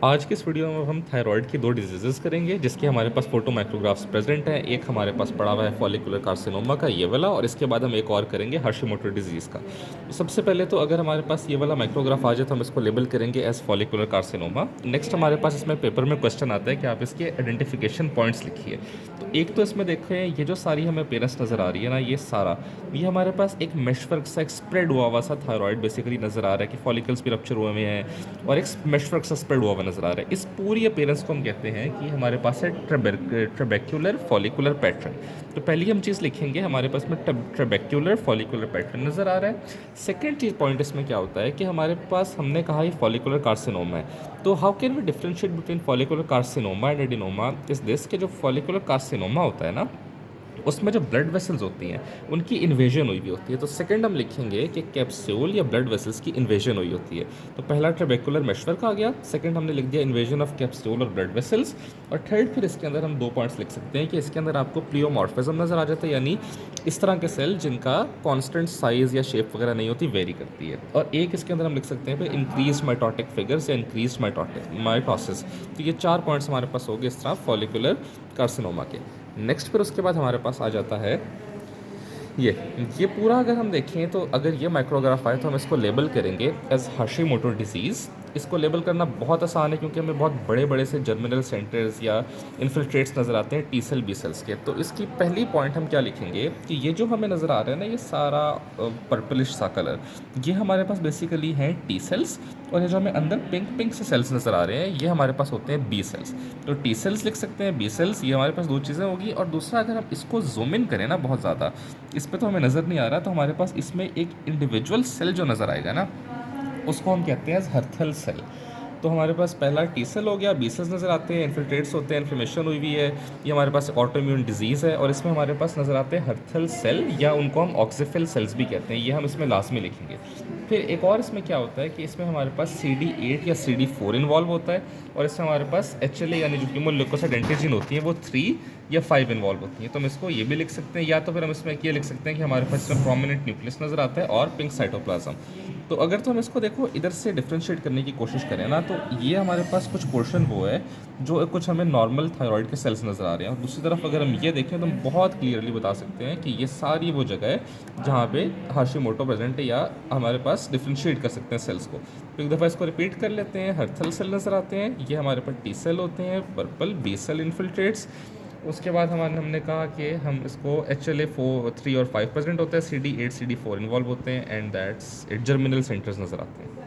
आज के इस वीडियो में हम थायराइड की दो डिजीजेस करेंगे जिसके हमारे पास फोटो माइक्रोग्राफ्स प्रेजेंट हैं। एक हमारे पास पड़ा हुआ है फॉलिकुलर कार्सिनोमा का ये वाला, और इसके बाद हम एक और करेंगे हाशिमोटो डिजीज़ का। तो सबसे पहले तो अगर हमारे पास ये वाला माइक्रोग्राफ आ जाए तो हम इसको लेबल करेंगे एज फॉलिकुलर कार्सिनोमा। नेक्स्ट हमारे पास इसमें पेपर में क्वेश्चन आता है कि आप इसके आइडेंटिफिकेशन पॉइंट्स लिखिए। तो एक तो इसमें देखें, ये जो सारी हमें पेरेंट्स नज़र आ रही है ना, ये सारा ये हमारे पास एक मेशवर्क सा एक स्प्रेड हुआ सा थायराइड बेसिकली नज़र आ रहा है कि फॉलिकल्स भी रप्चर हुए हैं और एक मेशवर्क सा स्प्रेड हुआ नज़र आ रहा है। इस पूरी अपीयरेंस को हम कहते हैं कि हमारे पास है ट्रेबेक्युलर फॉलिकुलर पैटर्न। तो पहली हम चीज़ लिखेंगे, हमारे पास में ट्रेबेक्युलर फॉलिकुलर पैटर्न नज़र आ रहा है। सेकेंड चीज़ पॉइंट इसमें क्या होता है कि हमारे पास हमने कहा ये फॉलिकुलर कार्सिनोमा है, तो how can we differentiate between follicular carcinoma and adenoma is this के जो फॉलिकुलर कार्सिनोमा होता है ना, उसमें जो ब्लड वेसल्स होती हैं उनकी इन्वेजन हुई होती है। तो सेकंड हम लिखेंगे कि कैप्सूल या ब्लड वेसल्स की इन्वेजन हुई होती है। तो पहला ट्रेबेकुलर मेशवर्क आ गया, सेकंड हमने लिख दिया इन्वेजन ऑफ कैप्सूल और ब्लड वेसल्स, और थर्ड फिर इसके अंदर हम दो पॉइंट्स लिख सकते हैं कि इसके अंदर आपको प्लियोमॉर्फिज्म नज़र आ जाता है, यानी इस तरह के सेल जिनका कांस्टेंट साइज़ या शेप वगैरह नहीं होती, वेरी करती है। और एक इसके अंदर हम लिख सकते हैं फिर इंक्रीज माइटोटिक फिगर्स या इंक्रीज माइटोसिस। तो ये चार पॉइंट्स हमारे पास हो गए इस तरह फॉलिकुलर कार्सिनोमा के। नेक्स्ट फिर उसके बाद हमारे पास आ जाता है ये पूरा। अगर हम देखें तो अगर ये माइक्रोग्राफ आए तो हम इसको लेबल करेंगे एज हाशिमोटो डिजीज़। इसको लेबल करना बहुत आसान है क्योंकि हमें बहुत बड़े बड़े से जर्मिनल सेंटर्स या इन्फिल्ट्रेट्स नज़र आते हैं टी सेल बी सेल्स के। तो इसकी पहली पॉइंट हम क्या लिखेंगे कि ये जो हमें नज़र आ रहा है ना, ये सारा पर्पलिश सा कलर, ये हमारे पास बेसिकली हैं टी सेल्स, और ये जो हमें अंदर पिंक पिंक से सेल्स नज़र आ रहे हैं ये हमारे पास होते हैं बी सेल्स। तो टी सेल्स लिख सकते हैं, बी सेल्स, ये हमारे पास दो चीज़ें होगी। और दूसरा, अगर हम इसको जूम इन करें ना बहुत ज़्यादा, इस पर तो हमें नज़र नहीं आ रहा, तो हमारे पास इसमें एक इंडिविजुअल सेल जो नज़र आएगा ना, उसको हम कहते हैं हर्थल सेल। तो हमारे पास पहला टी सेल हो गया, बी सेल्स नज़र आते हैं, इन्फिल्ट्रेट्स होते हैं, इन्फ्लेमेशन हुई है, ये हमारे पास ऑटो इम्यून डिजीज़ है। और इसमें हमारे पास नज़र आते हैं हर्थल सेल, या उनको हम ऑक्सीफिल सेल्स भी कहते हैं, ये हम इसमें लास्ट में लिखेंगे। फिर एक और इसमें क्या होता है कि इसमें हमारे पास CD8 या CD4 इन्वॉल्व होता है, और इसमें हमारे पास HLA यानी जो ह्यूमन ल्यूकोसाइट एंटीजन होती हैं वो 3 या 5 इन्वॉल्व होती हैं। तो हम इसको ये भी लिख सकते हैं, या तो फिर हम इसमें ये लिख सकते हैं कि हमारे पास इसमें प्रोमिनेंट न्यूक्लियस नज़र आता है और पिंक साइटोप्लाज्म। तो अगर तो हम इसको देखो इधर से डिफ्रेंशिएट करने की कोशिश करें ना, तो ये हमारे पास कुछ पोर्शन वो है जो कुछ हमें नॉर्मल थायराइड के सेल्स नज़र आ रहे हैं, और दूसरी तरफ अगर हम ये देखें तो हम बहुत क्लियरली बता सकते हैं कि ये सारी वो जगह है जहाँ पे हाशिमोटो प्रेजेंट है, या हमारे पास डिफ्रेंशिएट कर सकते हैं सेल्स को। तो एक दफ़ा इसको रिपीट कर लेते हैं, हर्थल सेल नज़र आते हैं, ये हमारे पास टी सेल होते हैं, पर्पल बी सेल इन्फिल्ट्रेट्स। उसके बाद हमने कहा कि हम इसको HLA 3 और 5 प्रेजेंट होता है, CD8 CD4 इन्वॉल्व होते हैं, and that's it germinal centres नज़र आते हैं।